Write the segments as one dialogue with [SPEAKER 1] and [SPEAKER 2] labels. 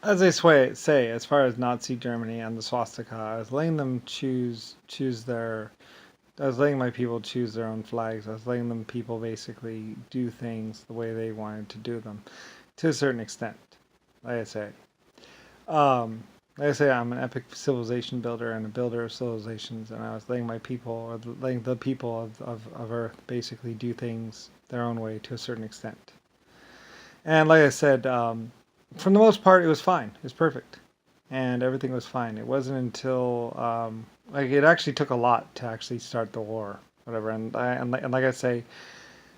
[SPEAKER 1] as I say, as far as Nazi Germany and the swastika, I was letting them choose their. I was letting my people choose their own flags. I was letting them people basically do things the way they wanted to do them, to a certain extent. Like I say, um, like I say, I'm an epic civilization builder and a builder of civilizations, and I was letting my people, or letting the people of Earth, basically do things their own way to a certain extent. And like I said, for the most part, it was fine. It was perfect, and everything was fine. It wasn't until like it actually took a lot to actually start the war, whatever. And like I say,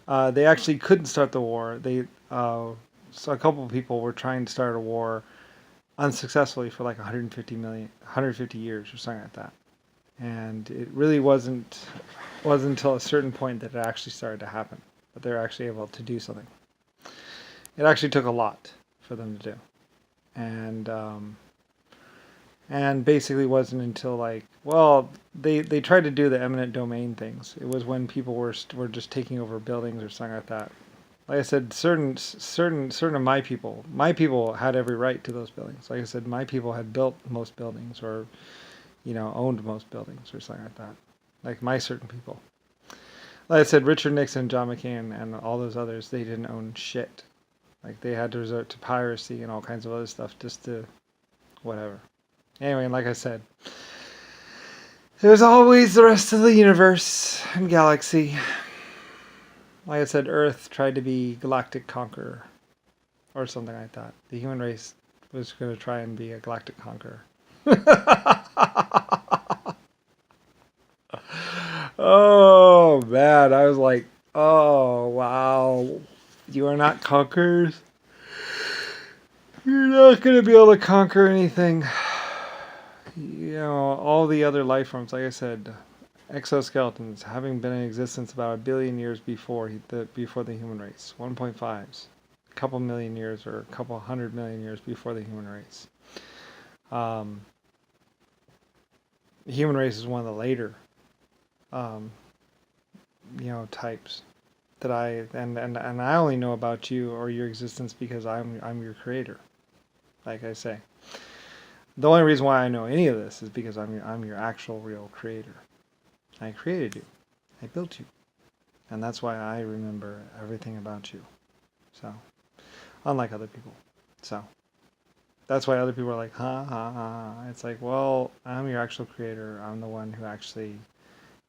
[SPEAKER 1] they actually couldn't start the war. So a couple of people were trying to start a war unsuccessfully for like 150 years or something like that. And it really wasn't until a certain point that it actually started to happen, that they were actually able to do something. It actually took a lot for them to do, and basically wasn't until like, well, they tried to do the eminent domain things. It was when people were just taking over buildings or something like that. Like I said, certain of my people had every right to those buildings. Like I said, my people had built most buildings, or owned most buildings or something like that. Like my certain people. Like I said, Richard Nixon, John McCain, and all those others, they didn't own shit. Like they had to resort to piracy and all kinds of other stuff just to whatever. Anyway, like I said, there's always the rest of the universe and galaxy. Like I said, Earth tried to be galactic conqueror or something like that. The human race was going to try and be a galactic conqueror. Oh man, I was like, oh wow, you are not conquerors. You're not going to be able to conquer anything. All the other life forms, like I said, exoskeletons having been in existence about 1 billion years before the human race, 1.5s, a couple million years or a couple 100 million years before the human race. Um, the human race is one of the later, um, types that and I only know about you or your existence because I'm your creator. Like I say, the only reason why I know any of this is because I'm your actual real creator. I created you. I built you. And that's why I remember everything about you. So, unlike other people. So, that's why other people are like, ha, ha, ha. It's like, well, I'm your actual creator. I'm the one who actually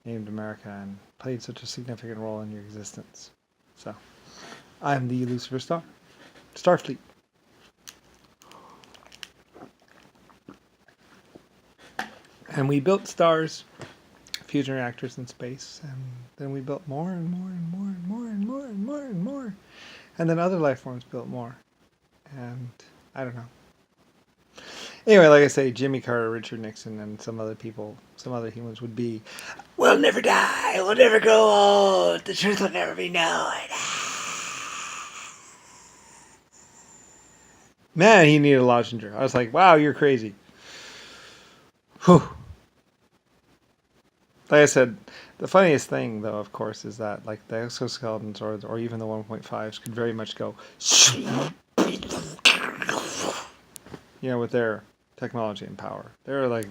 [SPEAKER 1] named America and played such a significant role in your existence. So, I'm the Lucifer Star. Starfleet. And we built stars, fusion reactors in space, and then we built more and more and more and more and more and more and more. And then other life forms built more. And I don't know. Anyway, like I say, Jimmy Carter, Richard Nixon, and some other people, some other humans would be, we'll never die, we'll never grow old, the truth will never be known. Man, he needed a Lozinger. I was like, wow, you're crazy. Whew. Like I said, the funniest thing, though, of course, is that like the exoskeletons or even the 1.5s could very much go, with their technology and power. They're like,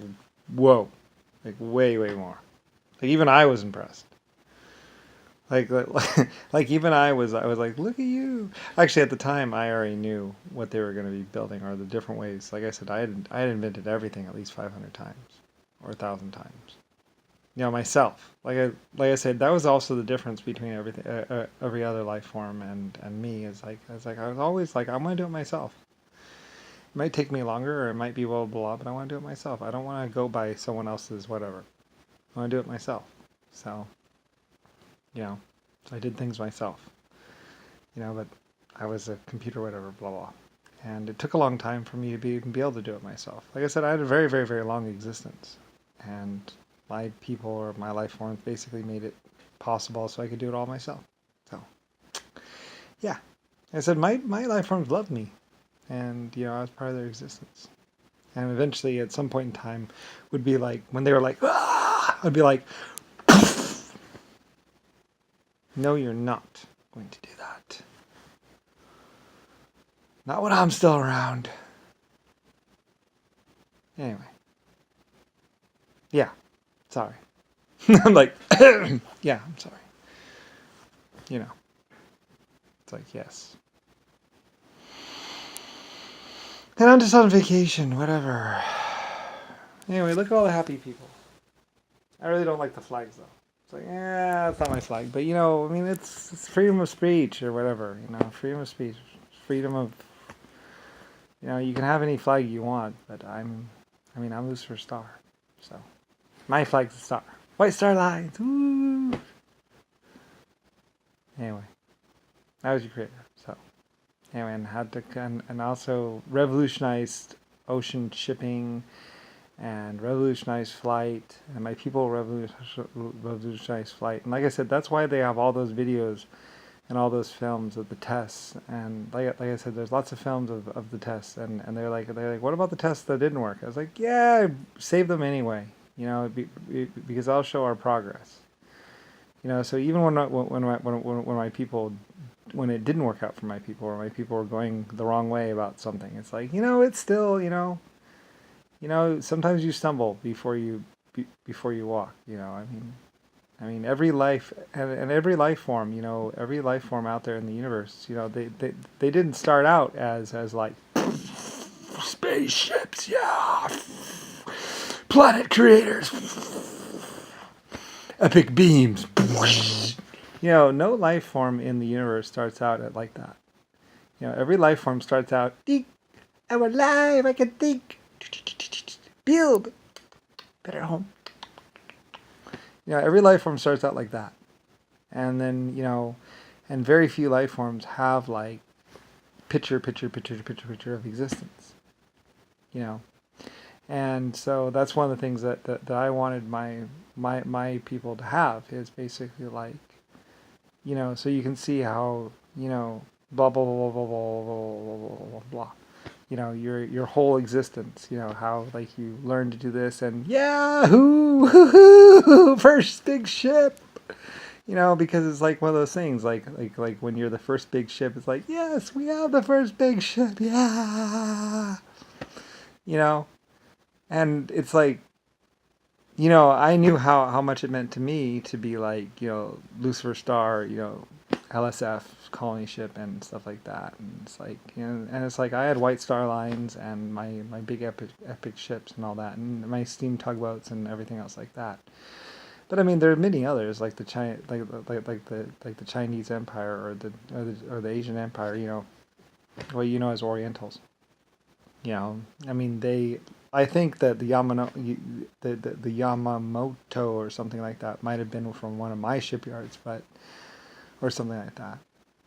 [SPEAKER 1] whoa, like way, way more. Like even I was impressed. Like even I was like, look at you. Actually, at the time, I already knew what they were going to be building or the different ways. Like I said, I had invented everything at least 500 times or 1,000 times. Myself. Like I said, that was also the difference between every other life form and me. I was always like, I want to do it myself. It might take me longer, or it might be blah blah blah, but I want to do it myself. I don't want to go by someone else's whatever. I want to do it myself. So, so I did things myself. But I was a computer whatever blah blah, and it took a long time for me to be able to do it myself. Like I said, I had a very very very long existence, and my people or my life forms basically made it possible so I could do it all myself. So, yeah. I said my life forms loved me, and I was part of their existence. And eventually, at some point in time, would be like when they were like, ah! I'd be like, no, you're not going to do that. Not when I'm still around. Anyway. Yeah. Sorry. I'm like, yeah, I'm sorry. You know. It's like, yes. And I'm just on vacation, whatever. Anyway, look at all the happy people. I really don't like the flags, though. It's like, yeah, it's not my flag. But, I mean, it's freedom of speech or whatever, freedom of speech. Freedom of, you can have any flag you want, but I'm Lucifer Star. So, my flag's a star. White Star Lines, woo! Anyway, I was your creator, so. Anyway, and had to, and also revolutionized ocean shipping, and revolutionized flight, and my people revolutionized flight. And like I said, that's why they have all those videos and all those films of the tests. And like I said, there's lots of films of the tests, and they're like, what about the tests that didn't work? I was like, yeah, save them anyway, because I'll show our progress. So even when my people, when it didn't work out for my people, or my people were going the wrong way about something, it's like, it's still, sometimes you stumble before you walk. I mean, every life and every life form, every life form out there in the universe, they didn't start out as like spaceships, yeah, planet creators, epic beams. No life form in the universe starts out at like that. Every life form starts out, I'm alive, I can think, build, better home. Every life form starts out like that. And then, and very few life forms have like picture of existence. And so that's one of the things that I wanted my people to have, is basically like, so you can see how, blah, blah, blah, blah, blah, blah, blah, blah, blah. Your whole existence, how like you learn to do this, and Yahoo! First big ship. Because it's like one of those things, like when you're the first big ship, it's like, yes, we have the first big ship, yeah. And it's like, I knew how much it meant to me to be like, Lucifer Star, LSF colony ship and stuff like that. And it's like, and it's like I had White Star Lines and my big epic ships and all that, and my steam tugboats and everything else like that. But I mean, there are many others, like the the Chinese Empire, or the Asian Empire, what as Orientals. I mean, I think that the Yamamoto or something like that might have been from one of my shipyards, or something like that.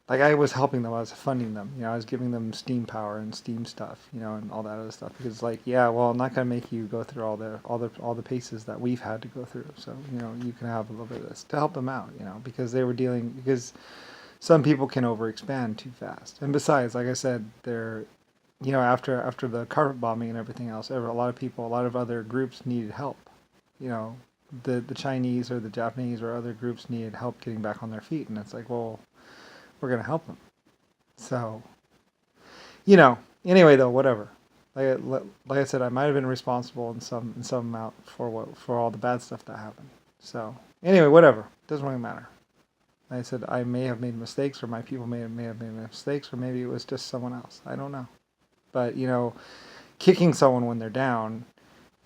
[SPEAKER 1] Like, I was helping them, I was funding them, I was giving them steam power and steam stuff, and all that other stuff, because like, yeah, well, I'm not going to make you go through all the paces that we've had to go through, so you can have a little bit of this to help them out, because because some people can overexpand too fast, and besides, like I said, they're after the carpet bombing and everything else, a lot of other groups needed help. The Chinese or the Japanese or other groups needed help getting back on their feet, and it's like, well, we're gonna help them. So, anyway, though, whatever. Like I said, I might have been responsible in some amount for all the bad stuff that happened. So, anyway, whatever. Doesn't really matter. Like I said, I may have made mistakes, or my people may have made mistakes, or maybe it was just someone else. I don't know. But, kicking someone when they're down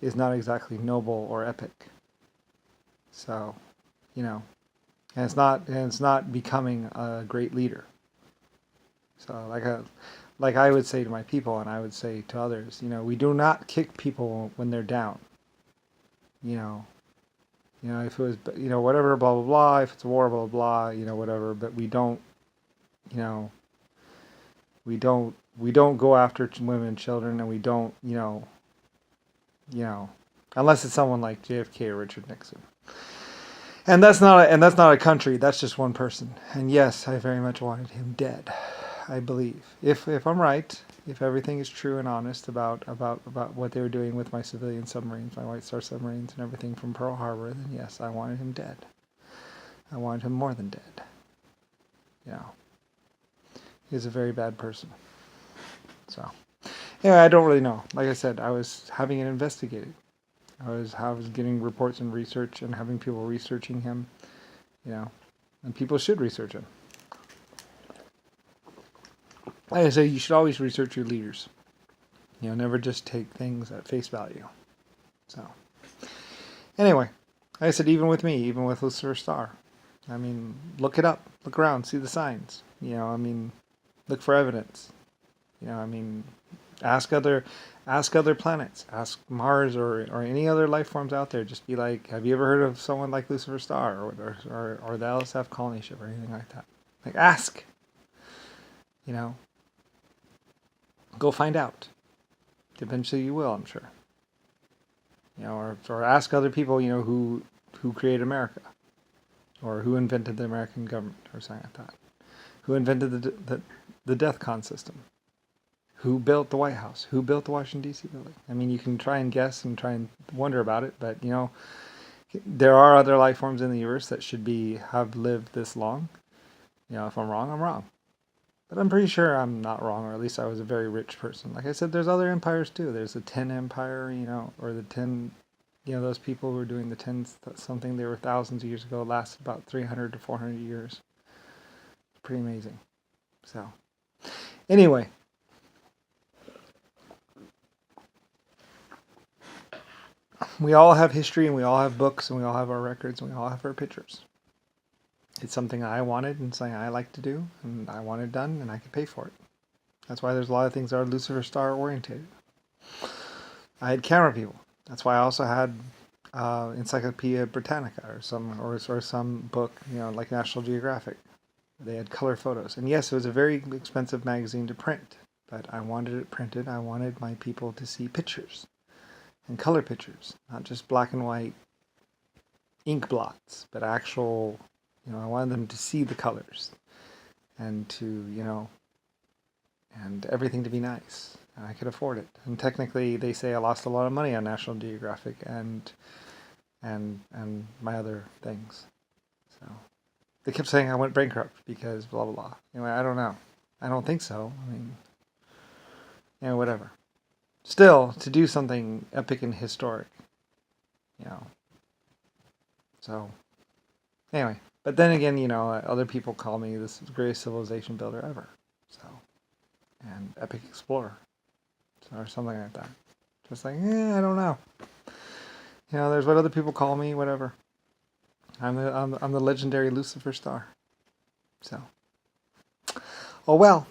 [SPEAKER 1] is not exactly noble or epic. So, and it's not becoming a great leader. So like I would say to my people, and I would say to others, we do not kick people when they're down. If it was, whatever, blah, blah, blah, if it's a war, blah, blah, blah, whatever, but we don't go after women and children, and we don't, unless it's someone like JFK or Richard Nixon. And that's not a country. That's just one person. And yes, I very much wanted him dead. I believe, if I'm right, if everything is true and honest about what they were doing with my civilian submarines, my White Star submarines, and everything from Pearl Harbor, then yes, I wanted him dead. I wanted him more than dead. He's a very bad person. So, Anyway, I don't really know. Like I said, I was having it investigated. I was getting reports and research and having people researching him, you know, and people should research him. Like I say, you should always research your leaders. You know, never just take things at face value. So, anyway, like I said, even with me, even with Lucifer Star, I mean, look it up, look around, see the signs. You know, I mean, look for evidence. You know, I mean, ask other planets, ask Mars or any other life forms out there. Just be like, have you ever heard of someone like Lucifer Star or the LSF colony ship or anything like that? Like, ask. You know, go find out. Eventually, you will, I'm sure. You know, or ask other people, you know, who created America, or who invented the American government, or something like that. Who invented the death con system? Who built the White House? Who built the Washington D.C. building? I mean, you can try and guess and try and wonder about it, but you know, there are other life forms in the universe that should have lived this long. You know, if I'm wrong, I'm wrong. But I'm pretty sure I'm not wrong, or at least I was a very rich person. Like I said, there's other empires too. There's the Ten Empire, you know, or the Ten, you know, those people who were doing the tens, something they were thousands of years ago, lasted about 300 to 400 years. It's pretty amazing. So, anyway. We all have history, and we all have books, and we all have our records, and we all have our pictures. It's something I wanted and something I like to do, and I want it done, and I can pay for it. That's why there's a lot of things that are Lucifer Star oriented. I had camera people. That's why I also had Encyclopedia Britannica or some book, you know, like National Geographic. They had color photos. And yes, it was a very expensive magazine to print, but I wanted it printed. I wanted my people to see pictures and color pictures, not just black and white ink blots, but actual, you know, I wanted them to see the colors and to, you know, and everything to be nice. And I could afford it. And technically, they say I lost a lot of money on National Geographic and my other things. So they kept saying I went bankrupt because blah blah blah. Anyway, I don't know. I don't think so. I mean, you know, whatever. Still, to do something epic and historic, you know. So, anyway. But then again, you know, other people call me the greatest civilization builder ever. So, and epic explorer. So, or something like that. Just like, I don't know. You know, there's what other people call me, whatever. I'm the legendary Lucifer Star. So, oh well.